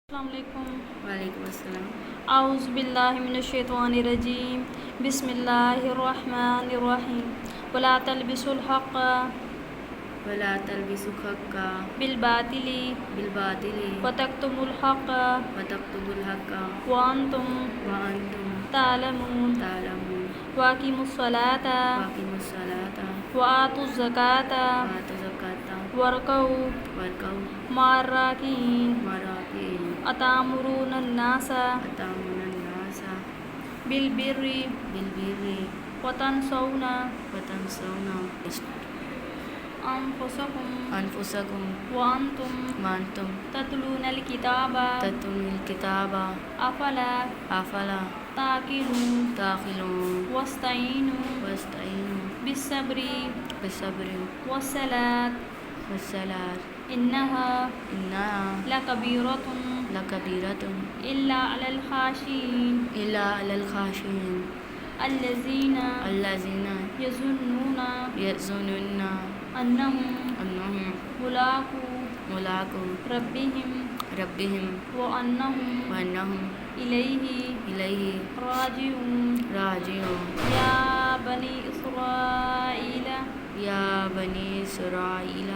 السلام علیکم۔ وعلیکم السلام۔ اعوذ باللہ من الشیطان الرجیم، بسم اللہ الرحمن الرحیم۔ ولا تلبسوا الحق بالباطل وتکتموا الحق وانتم تعلمون۔ واقیموا الصلاۃ وآتوا الزکاۃ وارکعوا مع الراکعین۔ اتأمرون الناس بالبر وتنسون انفسکم وانتم تتلون الکتاب افلا تعقلون۔ واستعینوا بالصبر والصلاۃ انہا لکبیرۃ الا علی الخاشعین الذین یظنون انہم ملاقو ربہم وانہم الیہ راجعون۔ یا بنی اسرائیل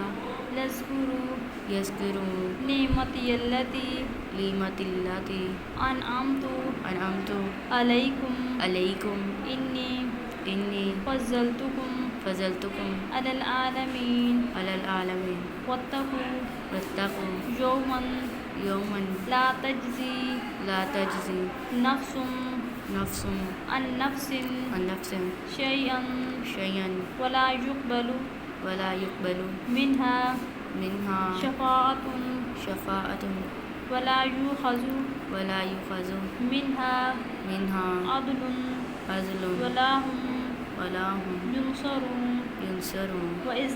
اذکروا نعمتی التی انعمت علیکم انی فضلتکم علی العالمین۔ واتقوا یوما لا تجزی نفس عن نفس شیئا ولا يقبل منها شفاعة ولا يؤخذ منها عدل ولا هم ينصرون۔ وإذ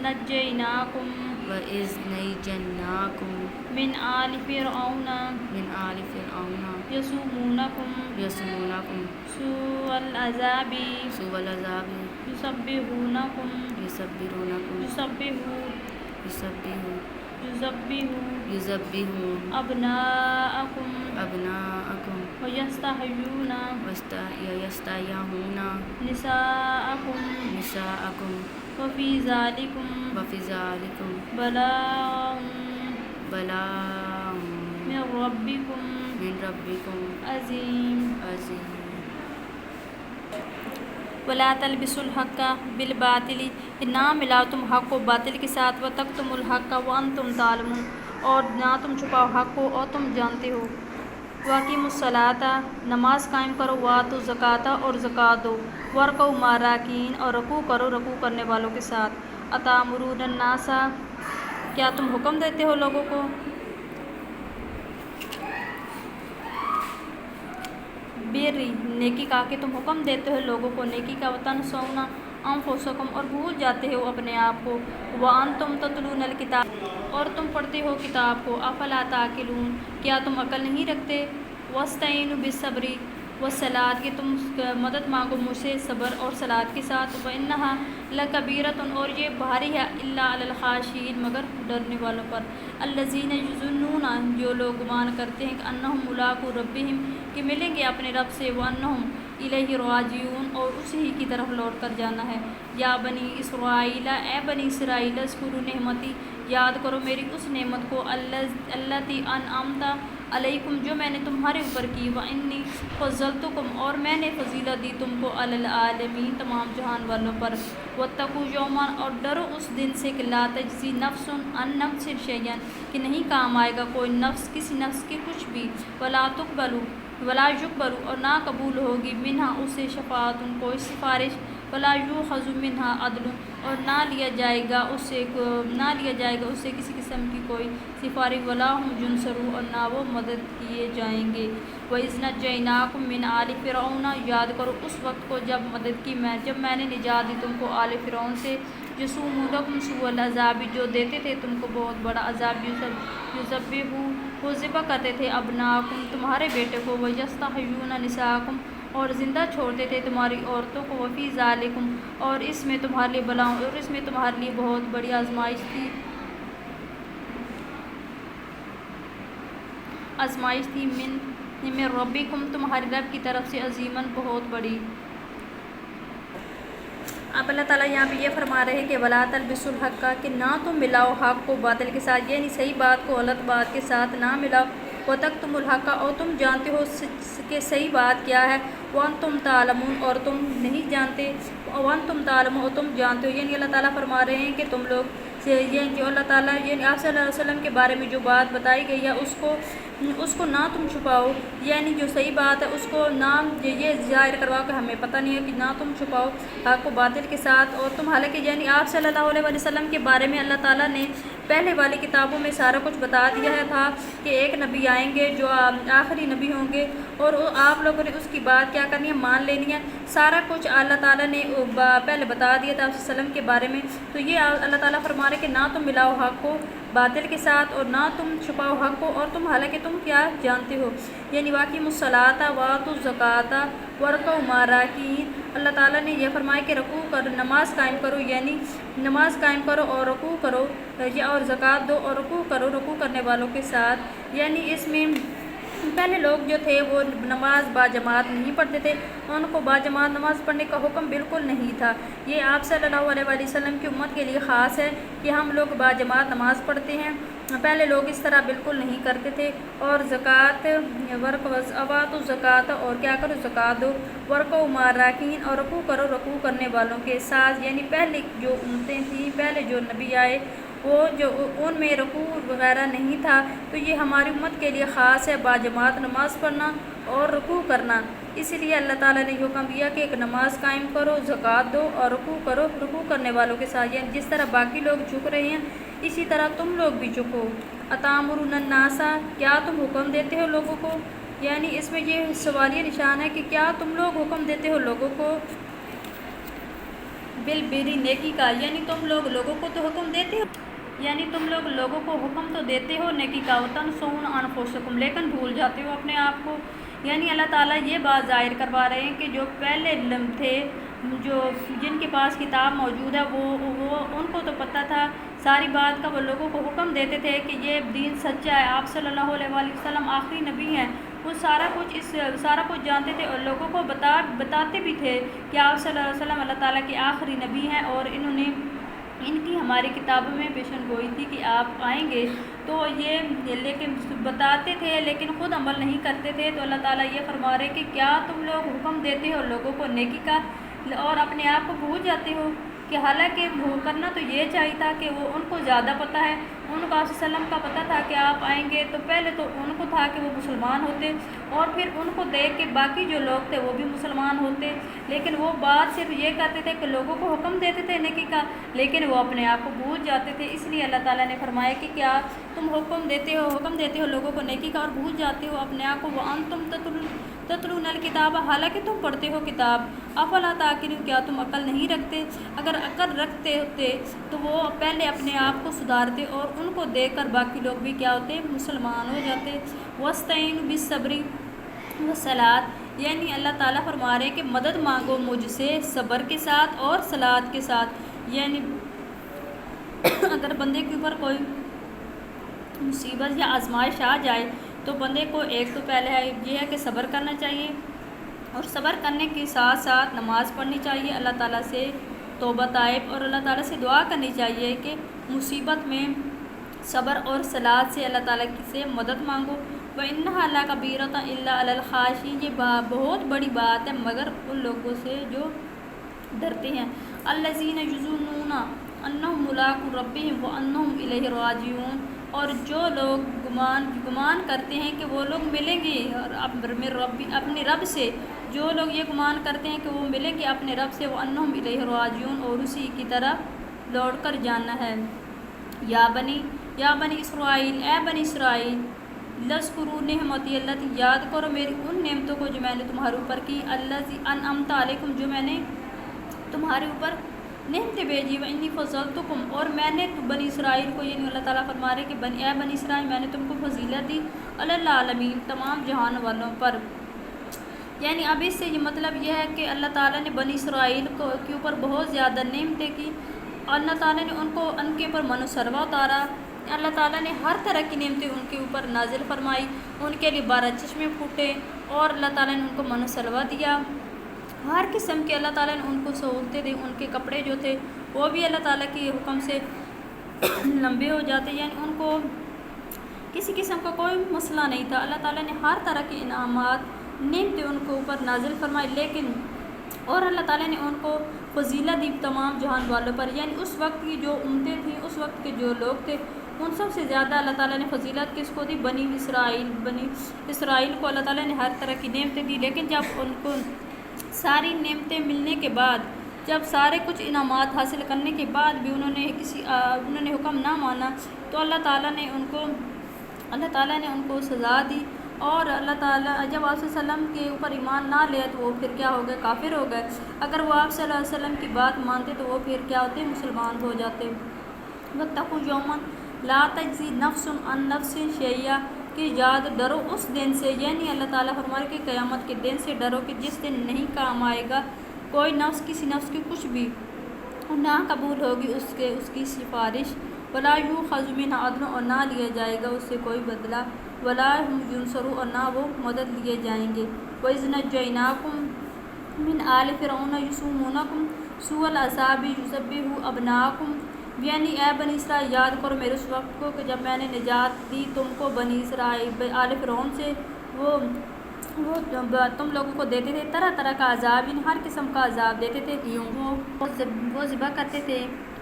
نجيناكم من آل فرعون يسومونكم سوء العذاب يذبحون أبناءكم ويستحيون نساءكم وفي ذلكم بلاء من ربكم عظیم۔ ولا تلبسوا الحق بالباطل، نہ ملاؤ تم حق کو باطل کے ساتھ، وتکتموا الحق وانتم تعلمون، اور نہ تم چھپاؤ حق کو اور تم جانتے ہو۔ واقیموا الصلاۃ، نماز قائم کرو، وآتوا الزکاۃ، اور زکوٰۃ دو، وارکعوا مع الراکعین، اور رکوع کرو رکوع کرنے والوں کے ساتھ۔ اتأمرون الناس، کیا تم حکم دیتے ہو لوگوں کو، بر نیکی کا، کہ تم حکم دیتے ہو لوگوں کو نیکی کا، وتنسون انفسکم، اور بھول جاتے ہو اپنے آپ کو، وانتم تتلون الکتاب، اور تم پڑھتے ہو کتاب کو، افلا تعقلون، کیا تم عقل نہیں رکھتے۔ واستعینوا بالصبر والصلاۃ، کہ تم مدد مانگو مجھ سے صبر اور صلاۃ کے ساتھ، وانہا لکبیرۃ، اور یہ بھاری ہے، الا علی الخاشعین، مگر ڈرنے والوں پر، الذین یظنون، جو لوگ گمان کرتے ہیں کہ انہم ملاقو ربہم، کہ ملیں گے اپنے رب سے، وانہم الیہ راجعون، اور اسی ہی کی طرف لوٹ کر جانا ہے۔ یا بنی اسرائیل، اے بنی اسرائیل، اذکروا نعمتی، یاد کرو میری اس نعمت کو، التی انعمت علیکم، جو میں نے تمہارے اوپر کی، وانی فضلتکم، اور میں نے فضیلت دی تم کو، علی العالمین، تمام جہان والوں پر۔ واتقوا یوما، اور ڈرو اس دن سے کہ لا تجزی نفس عن نفس شیئا، کہ نہیں کام آئے گا کوئی نفس کسی نفس کی کچھ بھی، ولا یقبل، اور نہ قبول ہوگی، منہا اسے شفاعت کوئی سفارش، ولا یؤخذ منہا عدل، اور نہ لیا جائے گا اس سے کسی قسم کی کوئی سفارش، ولا هم ينصرون، اور نہ وہ مدد کیے جائیں گے۔ وَإِذْ نَجَّيْنَاكُم مِّنْ آلِ فِرْعَوْنَ، یاد کرو اس وقت کو جب مدد کی جب میں نے نجات دی تم کو آل فرعون سے، یسومونکم سوء العذاب، جو دیتے تھے تم کو بہت بڑا عذاب، یذبحون، وہ ذبح کرتے تھے ابناکم، تمہارے بیٹے کو، ویستحیون نساءکم، اور زندہ چھوڑتے تھے تمہاری عورتوں کو، وفی ذالکم، اور اس میں تمہارے لیے بلاؤں، اور اس میں تمہارے لیے بہت بڑی آزمائش تھی، آزمائش تھی من ربکم تمہارے رب کی طرف سے عظیماً بہت بڑی۔ اب اللہ تعالیٰ یہاں پہ یہ فرما رہے ہیں کہ وَلَا تَلْبِسُوا الْحَقَّ کہ نہ تم ملاؤ حق کو باطل کے ساتھ، یعنی صحیح بات کو غلط بات کے ساتھ نہ ملاؤ، وَتَكْتُمُوا الْحَقَّ اور تم جانتے ہو کہ صحیح بات کیا ہے، وَأَنْتُمْ تَعْلَمُونَ اور تم نہیں جانتے، وَأَنْتُمْ تَعْلَمُونَ اور تم جانتے ہو، یعنی اللہ تعالیٰ فرما رہے ہیں کہ تم لوگ یہ جو اللہ تعالیٰ یعنی آپ صلی اللہ علیہ وسلم کے بارے میں جو بات بتائی گئی ہے اس کو نہ تم چھپاؤ، یعنی جو صحیح بات ہے اس کو نہ یہ ظاہر کرواؤ کہ ہمیں پتہ نہیں ہے، کہ نہ تم چھپاؤ حق کو باطل کے ساتھ۔ اور تم حالانکہ یعنی آپ صلی اللہ علیہ وسلم کے بارے میں اللہ تعالیٰ نے پہلے والی کتابوں میں سارا کچھ بتا دیا ہے تھا کہ ایک نبی آئیں گے جو آخری نبی ہوں گے، اور آپ لوگوں نے اس کی بات کیا کرنی ہے، مان لینی ہے، سارا کچھ اللہ تعالیٰ نے پہلے بتا دیا تھا آپ وسلم کے بارے میں۔ تو یہ اللہ تعالیٰ فرما رہے کہ نہ تم ملاؤ حق کو باطل کے ساتھ اور نہ تم چھپاؤ حق کو، اور تم حالانکہ تم کیا جانتے ہو، یعنی واقعی الصلاۃ وآتوا الزکوٰۃ وارکعوا مع الراکعین۔ اللہ تعالیٰ نے یہ فرمایا کہ رکوع کر نماز قائم کرو، یعنی نماز قائم کرو اور رکوع کرو، اور زکوٰۃ دو اور رکوع کرو رکوع کرنے والوں کے ساتھ۔ یعنی اس میں پہلے لوگ جو تھے وہ نماز باجماعت نہیں پڑھتے تھے، ان کو باجماعت نماز پڑھنے کا حکم بالکل نہیں تھا۔ یہ آپ صلی اللہ علیہ وسلم کی امت کے لیے خاص ہے کہ ہم لوگ باجماعت نماز پڑھتے ہیں، پہلے لوگ اس طرح بالکل نہیں کرتے تھے۔ اور زکوٰۃ وآتوا الزکوٰۃ اور کیا کرو، زکوٰۃ دو، وارکعوا مع الراکعین اور رکوع کرو رکوع کرنے والوں کے ساتھ۔ یعنی پہلے جو امتیں تھیں، پہلے جو نبی آئے وہ جو ان میں رکوع وغیرہ نہیں تھا، تو یہ ہماری امت کے لیے خاص ہے باجماعت نماز پڑھنا اور رکوع کرنا۔ اسی لیے اللہ تعالیٰ نے حکم دیا کہ ایک نماز قائم کرو، زکوٰۃ دو اور رکوع کرو رکوع کرنے والوں کے ساتھ، یعنی جس طرح باقی لوگ جھک رہے ہیں اسی طرح تم لوگ بھی جھکو۔ أَتَأْمُرُونَ النَّاسَ کیا تم حکم دیتے ہو لوگوں کو، یعنی اس میں یہ سوالیہ نشان ہے کہ کیا تم لوگ حکم دیتے ہو لوگوں کو بالبر نیکی کا، یعنی تم لوگ لوگوں کو تو حکم دیتے ہو، یعنی تم لوگ لوگوں کو حکم تو دیتے ہو نیکی کا، وَتَنْسَوْنَ أَنفُسَكُمْ لیکن بھول جاتے ہو اپنے آپ کو۔ یعنی اللہ تعالیٰ یہ بات ظاہر کروا رہے ہیں کہ جو پہلے تھے، جو جن کے پاس کتاب موجود ہے وہ ان کو تو پتہ تھا ساری بات کا، وہ لوگوں کو حکم دیتے تھے کہ یہ دین سچا ہے، آپ صلی اللہ علیہ وسلم آخری نبی ہیں، وہ سارا کچھ جانتے تھے اور لوگوں کو بتاتے بھی تھے کہ آپ صلی اللہ علیہ وسلم اللہ تعالیٰ کے آخری نبی ہیں، اور انہوں نے ان کی ہماری کتابوں میں پیشن گوئی تھی کہ آپ آئیں گے، تو یہ لیکن بتاتے تھے لیکن خود عمل نہیں کرتے تھے۔ تو اللہ تعالیٰ یہ فرما رہے کہ کیا تم لوگ حکم دیتے ہو لوگوں کو نیکی کا اور اپنے آپ کو بھول جاتے ہو، کہ حالانکہ کرنا تو یہ چاہیے تھا کہ وہ ان کو زیادہ پتہ ہے، ان کو آپ صلی اللہ علیہ وسلم کا پتہ تھا کہ آپ آئیں گے، تو پہلے تو ان کو تھا کہ وہ مسلمان ہوتے اور پھر ان کو دیکھ کے باقی جو لوگ تھے وہ بھی مسلمان ہوتے، لیکن وہ بات صرف یہ کرتے تھے کہ لوگوں کو حکم دیتے تھے نیکی کا، لیکن وہ اپنے آپ کو بھول جاتے تھے۔ اس لیے اللہ تعالیٰ نے فرمایا کہ کیا تم حکم دیتے ہو لوگوں کو نیکی کا اور بھول جاتے ہو اپنے آپ کو، وَأَنْتُمْ تَتْلُونَ الْكِتَابَ حالانکہ تم پڑھتے ہو کتاب، أَفَلَا تَعْقِلُونَ کیا تم عقل نہیں رکھتے، اگر عقل رکھتے ہوتے تو وہ پہلے اپنے آپ کو سدھارتے اور ان کو دیکھ کر باقی لوگ بھی کیا ہوتے، مسلمان ہو جاتے۔ وَاسْتَعِینُوا بِالصَّبْرِ وَالصَّلَاةِ یعنی اللہ تعالیٰ فرما رہے ہیں کہ مدد مانگو مجھ سے صبر کے ساتھ اور صلاۃ کے ساتھ، یعنی اگر بندے کے اوپر کوئی مصیبت یا آزمائش آ جائے تو بندے کو ایک تو پہلے یہ ہے کہ صبر کرنا چاہیے، اور صبر کرنے کے ساتھ ساتھ نماز پڑھنی چاہیے، اللہ تعالیٰ سے توبہ طائب اور اللہ تعالیٰ سے دعا کرنی چاہیے کہ مصیبت میں صبر اور صلاۃ سے اللہ تعالیٰ سے مدد مانگو۔ وَإِنَّهَا لَكَبِيرَةٌ إِلَّا عَلَى الْخَاشِعِينَ یہ بہت بڑی بات ہے مگر ان لوگوں سے جو ڈرتے ہیں، الَّذِينَ يَظُنُّونَ أَنَّهُم مُّلَاقُو رَبِّهِمْ وَأَنَّهُمْ إِلَيْهِ راجعون اور جو لوگ گمان کرتے ہیں کہ وہ لوگ ملیں گے اور اپنے رب سے، جو لوگ یہ گمان کرتے ہیں کہ وہ ملیں گے اپنے رب سے، وَأَنَّهُمْ إِلَيْهِ راجعون اور اسی کی طرف لوٹ کر جانا ہے۔ یا بنی اسرائیل اے بنی اسرائیل، لَاذْكُرُوا نِعْمَتِیَ الَّتِی یاد کرو میری ان نعمتوں کو جو میں نے تمہارے اوپر کی، الَّذِی أَنْعَمْتُ عَلَیکُم جو میں نے تمہارے اوپر نعمتیں بھیجی، وَإِنِّی فَضَّلْتُکُم اور میں نے بنی اسرائیل کو، یعنی اللہ تعالیٰ فرما رہے کہ اے بنی اسرائیل میں نے تم کو فضیلت دی علی العالمین تمام جہان والوں پر۔ یعنی اب اس سے یہ مطلب یہ ہے کہ اللہ تعالیٰ نے بنی اسرائیل کے اوپر بہت زیادہ نعمتیں کی، اور اللہ تعالیٰ نے ان کے اوپر من و سلوہ اتارا، اللہ تعالیٰ نے ہر طرح کی نعمتیں ان کے اوپر نازل فرمائی، ان کے لیے 12 چشمے پھوٹے اور اللہ تعالیٰ نے ان کو من و سلوہ دیا، ہر قسم کے اللہ تعالیٰ نے ان کو سہولتیں دی، ان کے کپڑے جو تھے وہ بھی اللہ تعالیٰ کے حکم سے لمبے ہو جاتے، یعنی ان کو کسی قسم کا کوئی مسئلہ نہیں تھا۔ اللہ تعالیٰ نے ہر طرح کے انعامات نعمتیں ان کے اوپر نازل فرمائی، لیکن اور اللہ تعالیٰ نے ان کو فضیلت دی تمام جہان والوں پر، یعنی اس وقت کی جو امتیں تھیں، اس وقت کے جو لوگ تھے، ان سب سے زیادہ اللہ تعالیٰ نے فضیلت کس کو دی؟ بنی اسرائیل کو اللہ تعالیٰ نے ہر طرح کی نعمتیں دی۔ لیکن جب ان کو ساری نعمتیں ملنے کے بعد، جب سارے کچھ انعامات حاصل کرنے کے بعد بھی انہوں نے حکم نہ مانا، تو اللہ تعالیٰ نے ان کو سزا دی، اور اللہ تعالیٰ جب آپ صلی اللہ علیہ وسلم کے اوپر ایمان نہ لے تو وہ پھر کیا ہو گئے؟ کافر ہو گئے۔ اگر وہ آپ صلی اللہ علیہ وسلم کی بات مانتے تو وہ پھر کیا ہوتے؟ مسلمان ہو جاتے۔ واتقوا یوما لا تجزی نفس عن نفس شیئا، کہ یاد ڈرو اس دن سے، یعنی اللہ تعالیٰ فرمائے کہ قیامت کے دن سے ڈرو کہ جس دن نہیں کام آئے گا کوئی نفس کسی نفس کی کچھ بھی، نہ قبول ہوگی اس کی سفارش، ولا یؤخذ منہ عدل، اور نہ لیا جائے گا اس سے کوئی بدلہ، ولا ہم ینصرون، اور نہ وہ مدد لیے جائیں گے۔ وَإِذْ نَجَّيْنَاكُم مِّنْ آلِ فِرْعَوْنَ يَسُومُونَكُمْ سُوءَ الْعَذَابِ يُذَبِّحُونَ أَبْنَاءَكُمْ، یعنی اے بنی اسرائیل یاد کرو میرے اس وقت کو کہ جب میں نے نجات دی تم کو بنی اسرائیل آل فرعون سے، وہ تم لوگوں کو دیتے تھے طرح طرح کا عذاب، یعنی ہر قسم کا عذاب دیتے تھے، وہ ذبح کرتے تھے،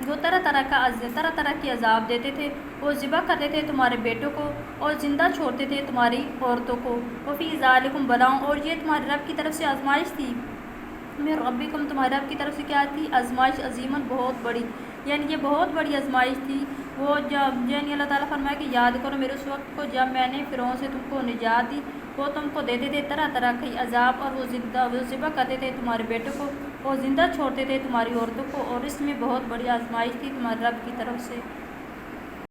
وہ طرح طرح کے عذاب دیتے تھے، وہ ذبح کرتے تھے تمہارے بیٹوں کو اور زندہ چھوڑتے تھے تمہاری عورتوں کو، وفی ذالکم بلاؤں، اور یہ تمہارے رب کی طرف سے آزمائش تھی، من ربکم، تمہارے رب کی طرف سے کیا تھی؟ آزمائش، عظیماً، بہت بڑی، یعنی یہ بہت بڑی آزمائش تھی۔ وہ جب یعنی اللہ تعالیٰ فرمایا کہ یاد کرو میرے اس وقت کو جب میں نے فرعون سے تم کو نجات دی، وہ تم کو دیتے تھے طرح طرح کے عذاب، اور وہ ذبح کرتے تھے تمہارے بیٹوں کو اور زندہ چھوڑتے تھے تمہاری عورتوں کو، اور اس میں بہت بڑی آزمائش تھی تمہارے رب کی طرف سے۔